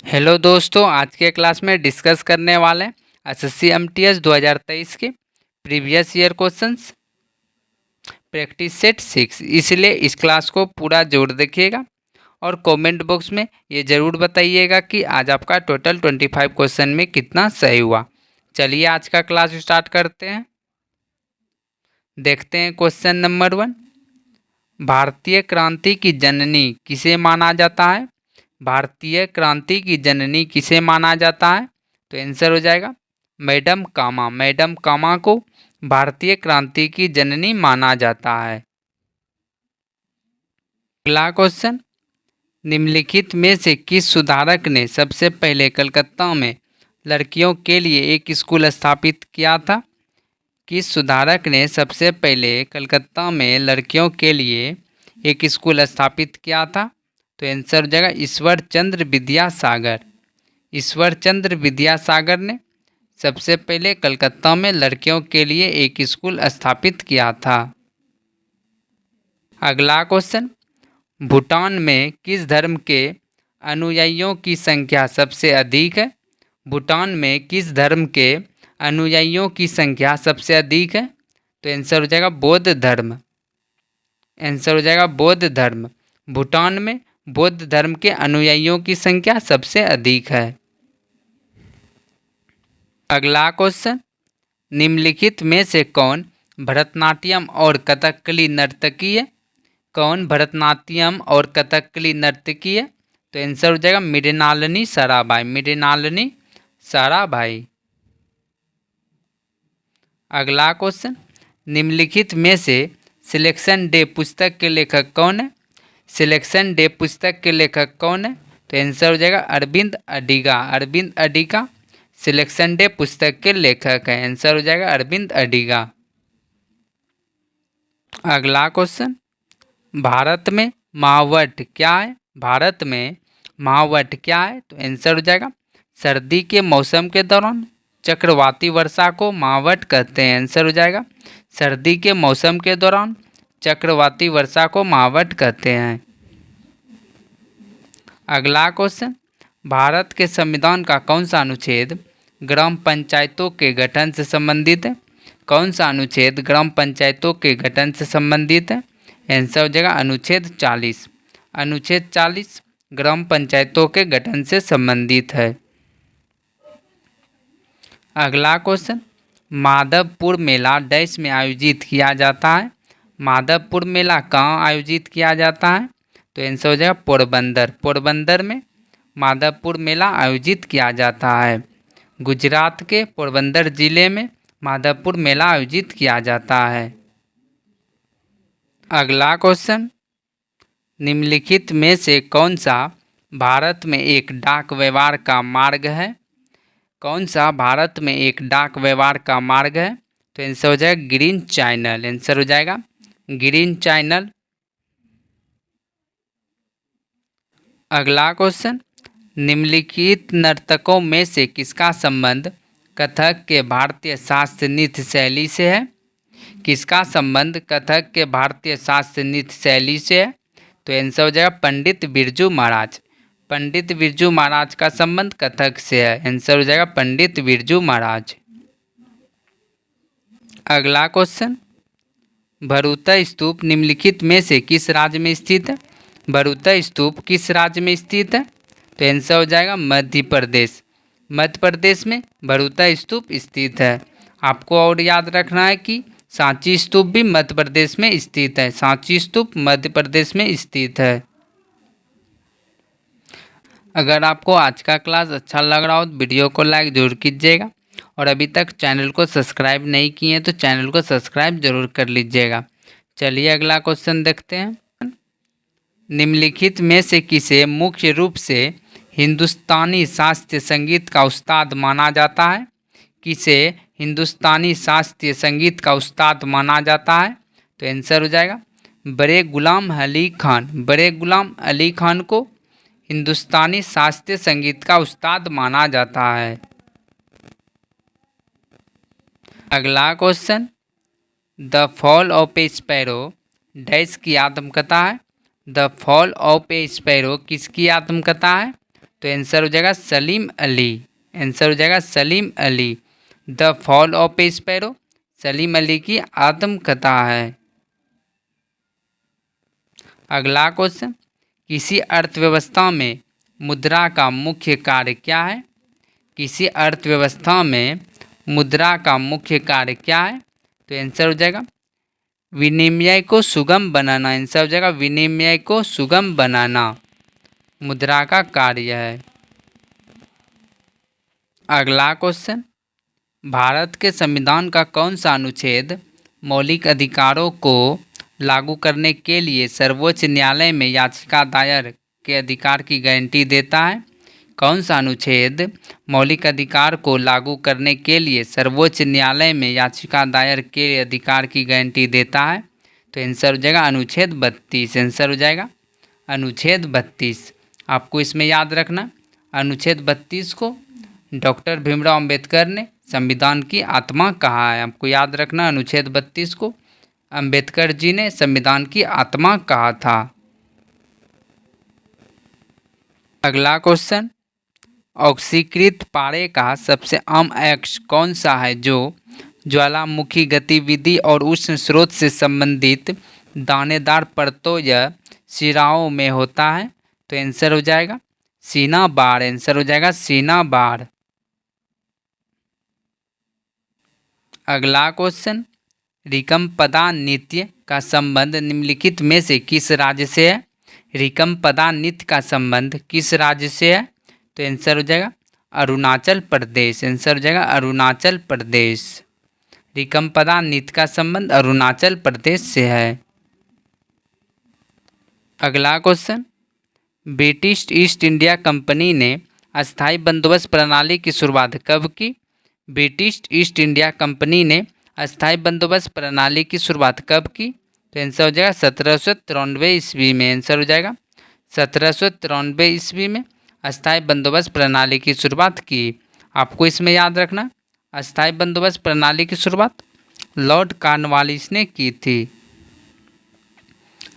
Hello दोस्तों, आज के क्लास में डिस्कस करने वाले हैं एसएससी एमटीएस 2023 के previous year questions practice set 6। इसलिए इस क्लास को पूरा जरूर देखिएगा और कमेंट बॉक्स में ये ज़रूर बताइएगा कि आज आपका टोटल 25 क्वेश्चन में कितना सही हुआ। चलिए आज का क्लास स्टार्ट करते हैं। देखते हैं क्वेश्चन नंबर 1। भारतीय क्रांति की जननी किसे माना जाता है? भारतीय क्रांति की जननी किसे माना जाता है? तो आंसर हो जाएगा मैडम कामा। मैडम कामा को भारतीय क्रांति की जननी माना जाता है। अगला क्वेश्चन, निम्नलिखित में से किस सुधारक ने सबसे पहले कलकत्ता में लड़कियों के लिए एक स्कूल स्थापित किया था? किस सुधारक ने सबसे पहले कलकत्ता में लड़कियों के लिए एक स्कूल स्थापित किया था? तो आंसर हो जाएगा ईश्वर चंद्र विद्यासागर। ईश्वर चंद्र विद्यासागर ने सबसे पहले कलकत्ता में लड़कियों के लिए एक स्कूल स्थापित किया था। अगला क्वेश्चन, भूटान में किस धर्म के अनुयायियों की संख्या सबसे अधिक है? भूटान में किस धर्म के अनुयायियों की संख्या सबसे अधिक है? तो आंसर हो जाएगा बौद्ध धर्म। आंसर हो जाएगा बौद्ध धर्म। भूटान में बौद्ध धर्म के अनुयायियों की संख्या सबसे अधिक है। अगला क्वेश्चन, निम्नलिखित में से कौन भरतनाट्यम और कथकली नर्तकी है? कौन भरतनाट्यम और कथकली नर्तकी है? तो आंसर हो जाएगा मृणालिनी साराभाई। मृणालिनी साराभाई। अगला क्वेश्चन, निम्नलिखित में से सिलेक्शन डे पुस्तक के लेखक कौन है? सिलेक्शन डे पुस्तक के लेखक कौन है? तो आंसर हो जाएगा अरविंद अडिगा। अरविंद अडिगा सिलेक्शन डे पुस्तक के लेखक हैं। आंसर हो जाएगा अरविंद अडिगा। अगला क्वेश्चन, भारत में मावट क्या है? भारत में मावट क्या है? तो आंसर हो जाएगा सर्दी के मौसम के दौरान चक्रवाती वर्षा को मावट कहते हैं। आंसर हो जाएगा सर्दी के मौसम के दौरान चक्रवाती वर्षा को मावट कहते हैं। अगला क्वेश्चन, भारत के संविधान का कौन सा अनुच्छेद ग्राम पंचायतों के गठन से संबंधित है? कौन सा अनुच्छेद ग्राम पंचायतों के गठन से संबंधित है? आंसर हो जाएगा अनुच्छेद 40। अनुच्छेद 40 ग्राम पंचायतों के गठन से संबंधित है। अगला क्वेश्चन, माधवपुर मेला डैश में आयोजित किया जाता है? माधवपुर मेला कहाँ आयोजित किया जाता है? तो आंसर हो जाएगा पोरबंदर। पोरबंदर में माधवपुर मेला आयोजित किया जाता है। गुजरात के पोरबंदर जिले में माधवपुर मेला आयोजित किया जाता है। अगला क्वेश्चन, निम्नलिखित में से कौन सा भारत में एक डाक व्यवहार का मार्ग है? कौन सा भारत में एक डाक व्यवहार का मार्ग है? तो आंसर हो जाएगा ग्रीन चैनल। आंसर हो जाएगा ग्रीन चैनल। अगला क्वेश्चन, निम्नलिखित नर्तकों में से किसका संबंध कथक के भारतीय शास्त्रीय नृत्य शैली से है? किसका संबंध कथक के भारतीय शास्त्रीय नृत्य शैली से है? तो आंसर हो जाएगा पंडित बिरजू महाराज। पंडित बिरजू महाराज का संबंध कथक से है। आंसर हो जाएगा पंडित बिरजू महाराज। अगला क्वेश्चन, भरूता स्तूप निम्नलिखित में से किस राज्य में स्थित है? भरूता स्तूप किस राज्य में स्थित है? तो आंसर हो जाएगा मध्य प्रदेश। मध्य प्रदेश में भरूता स्तूप स्थित है। आपको और याद रखना है कि सांची स्तूप भी मध्य प्रदेश में स्थित है। सांची स्तूप मध्य प्रदेश में स्थित है। अगर आपको आज का क्लास अच्छा लग रहा हो तो वीडियो को लाइक जरूर कीजिएगा और अभी तक चैनल को सब्सक्राइब नहीं किए हैं तो चैनल को सब्सक्राइब जरूर कर लीजिएगा। चलिए अगला क्वेश्चन देखते हैं। निम्नलिखित में से किसे मुख्य रूप से हिंदुस्तानी शास्त्रीय संगीत का उस्ताद माना जाता है? किसे हिंदुस्तानी शास्त्रीय संगीत का उस्ताद माना जाता है? तो आंसर हो जाएगा बड़े गुलाम अली खान। बड़े गुलाम अली खान को हिंदुस्तानी शास्त्रीय संगीत का उस्ताद माना जाता है। अगला question, the fall of A sparrow dash की आत्मकथा है? The fall of A sparrow किसकी आत्मकथा है? तो आंसर हो जाएगा सलीम अली। आंसर हो जाएगा Salim Ali. The fall of A sparrow Salim Ali की आत्मकथा है। अगला क्वेश्चन, किसी अर्थव्यवस्था में मुद्रा का मुख्य कार्य क्या है? किसी अर्थव्यवस्था में मुद्रा का मुख्य कार्य क्या है? तो आंसर हो जाएगा विनिमय को सुगम बनाना। आंसर हो जाएगा विनिमय को सुगम बनाना मुद्रा का कार्य है। अगला क्वेश्चन, भारत के संविधान का कौन सा अनुच्छेद मौलिक अधिकारों को लागू करने के लिए सर्वोच्च न्यायालय में याचिका दायर के अधिकार की गारंटी देता है? कौन सा अनुच्छेद मौलिक अधिकार को लागू करने के लिए सर्वोच्च न्यायालय में याचिका दायर के अधिकार की गारंटी देता है? तो आंसर हो जाएगा अनुच्छेद 32। आंसर हो जाएगा अनुच्छेद 32। आपको इसमें याद रखना, अनुच्छेद 32 को डॉक्टर भीमराव अंबेडकर ने संविधान की आत्मा कहा है। आपको याद रखना, अनुच्छेद 32 को अंबेडकर जी ने संविधान की आत्मा कहा था। अगला क्वेश्चन, ऑक्सीकृत पारे का सबसे आम अक्ष कौन सा है जो ज्वालामुखी गतिविधि और उष्ण स्रोत से संबंधित दानेदार परतों या शिराओं में होता है? तो आंसर हो जाएगा सीना बार। आंसर हो जाएगा सीना बार। अगला क्वेश्चन, रिकम्पदा नृत्य का संबंध निम्नलिखित में से किस राज्य से है? रिकम्पदा नृत्य का संबंध किस राज्य से है? तो आंसर हो जाएगा अरुणाचल प्रदेश। आंसर हो जाएगा अरुणाचल प्रदेश। रिकम्पदा नृत्य का संबंध अरुणाचल प्रदेश से है। अगला question, British east India company ने अस्थायी बंदोबस्त प्रणाली की शुरुआत कब की? ब्रिटिश ईस्ट इंडिया कंपनी ने अस्थायी बंदोबस्त प्रणाली की शुरुआत कब की? तो आंसर हो जाएगा 1793 ईस्वी में। आंसर हो जाएगा 1793 ईस्वी में अस्थायी बंदोबस्त प्रणाली की शुरुआत की। आपको इसमें याद रखना, अस्थायी बंदोबस्त प्रणाली की शुरुआत लॉर्ड कॉर्नवालिस ने की थी।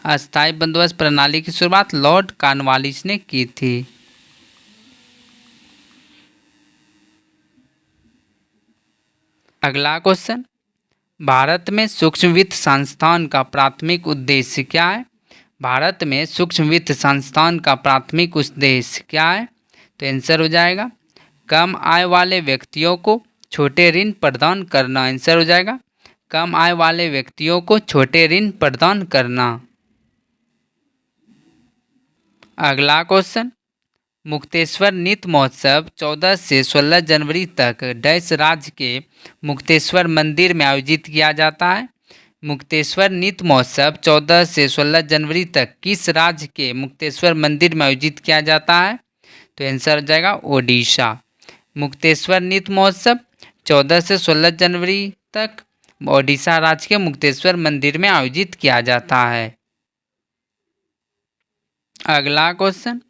अस्थायी बंदोबस्त प्रणाली की शुरुआत लॉर्ड कॉर्नवालिस ने की थी। अगला क्वेश्चन, भारत में सूक्ष्म वित्त संस्थान का प्राथमिक उद्देश्य क्या है? भारत में सूक्ष्म वित्त संस्थान का प्राथमिक उद्देश्य क्या है? तो आंसर हो जाएगा कम आय वाले व्यक्तियों को छोटे ऋण प्रदान करना। आंसर हो जाएगा कम आय वाले व्यक्तियों को छोटे ऋण प्रदान करना। अगला क्वेश्चन, मुक्तेश्वर नृत्य महोत्सव 14 से 16 जनवरी तक डैश राज्य के मुक्तेश्वर मंदिर में आयोजित किया जाता है? मुक्तेश्वर नृत्य महोत्सव 14 से 16 जनवरी तक किस राज्य के मुक्तेश्वर मंदिर में आयोजित किया जाता है? तो आंसर हो जाएगा ओडिशा। मुक्तेश्वर नृत्य महोत्सव 14 से 16 जनवरी तक ओडिशा राज्य के मुक्तेश्वर मंदिर में आयोजित किया जाता है। अगला क्वेश्चन,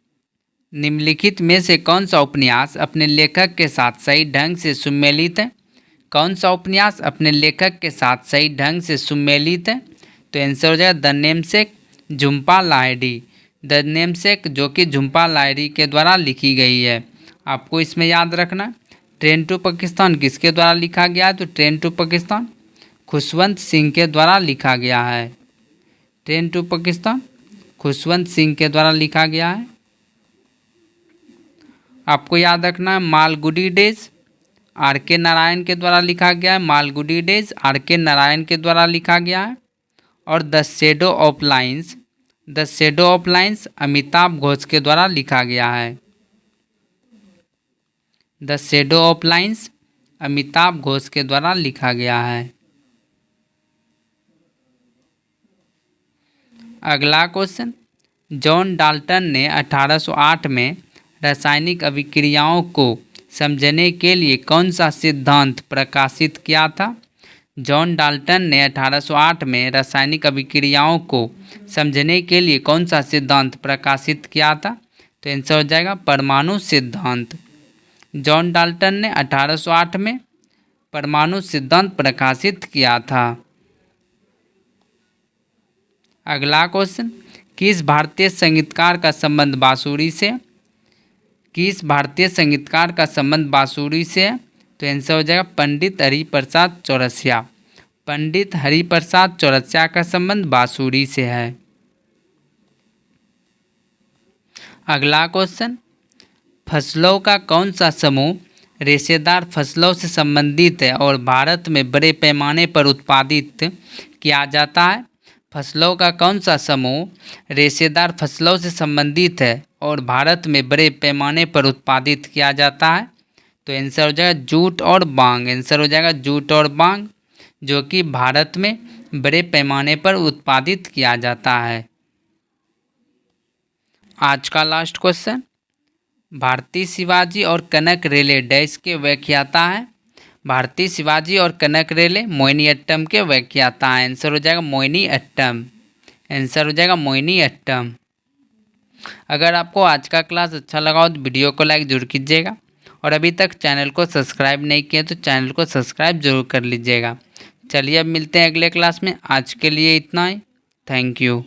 निम्नलिखित में से कौन सा उपन्यास अपने लेखक के साथ सही ढंग से सुमेलित है? कौन सा उपन्यास अपने लेखक के साथ सही ढंग से सुमेलित है? तो आंसर हो जाएगा the namesake Jhumpa Lahiri. The namesake जो कि झुम्पा लाहिड़ी के द्वारा लिखी गई है। आपको इसमें याद रखना, ट्रेन टू पाकिस्तान किसके द्वारा लिखा गया है? तो ट्रेन टू पाकिस्तान खुशवंत सिंह के द्वारा लिखा गया है। ट्रेन टू पाकिस्तान खुशवंत सिंह के द्वारा लिखा गया है। आपको याद रखना है मालगुडी डेज आर के नारायण के द्वारा लिखा गया है। मालगुडी डेज आर के नारायण के द्वारा लिखा गया है। और the shadow of lines, the shadow of lines Amitabh Ghosh के द्वारा लिखा गया है। The shadow of lines Amitabh Ghosh के द्वारा लिखा गया है। अगला क्वेश्चन, जॉन डाल्टन ने 1808 में रासायनिक अभिक्रियाओं को समझने के लिए कौन सा सिद्धांत प्रकाशित किया था? जॉन डाल्टन ने 1808 में रासायनिक अभिक्रियाओं को समझने के लिए कौन सा सिद्धांत प्रकाशित किया था? तो आंसर हो जाएगा परमाणु सिद्धांत। जॉन डाल्टन ने 1808 में परमाणु सिद्धांत प्रकाशित किया था। अगला क्वेश्चन, किस भारतीय संगीतकार का संबंध बांसुरी से? किस भारतीय संगीतकार का संबंध बांसुरी से है? तो आंसर हो जाएगा पंडित हरिप्रसाद चौरसिया। पंडित हरिप्रसाद चौरसिया का संबंध बांसुरी से है। अगला क्वेश्चन, फसलों का कौन सा समूह रेशेदार फसलों से संबंधित है और भारत में बड़े पैमाने पर उत्पादित किया जाता है? फसलों का कौन सा समूह रेशेदार फसलों से संबंधित है और भारत में बड़े पैमाने पर उत्पादित किया जाता है? तो आंसर हो जाएगा जूट और बांग। आंसर हो जाएगा जूट और बांग, जो कि भारत में बड़े पैमाने पर उत्पादित किया जाता है। आज का लास्ट क्वेश्चन, भारतीय शिवाजी और कनक रेले डैश के व्याख्याता है? भारतीय शिवाजी और कनक रेले मोहिनीअट्टम के व्याख्याता हैं। आंसर हो जाएगा मोहिनीअट्टम। आंसर हो जाएगा मोहिनीअट्टम। अगर आपको आज का क्लास अच्छा लगा हो तो वीडियो को लाइक जरूर कीजिएगा और अभी तक चैनल को सब्सक्राइब नहीं किया तो चैनल को सब्सक्राइब जरूर कर लीजिएगा। चलिए अब मिलते हैं अगले क्लास में। आज के लिए इतना ही। Thank you.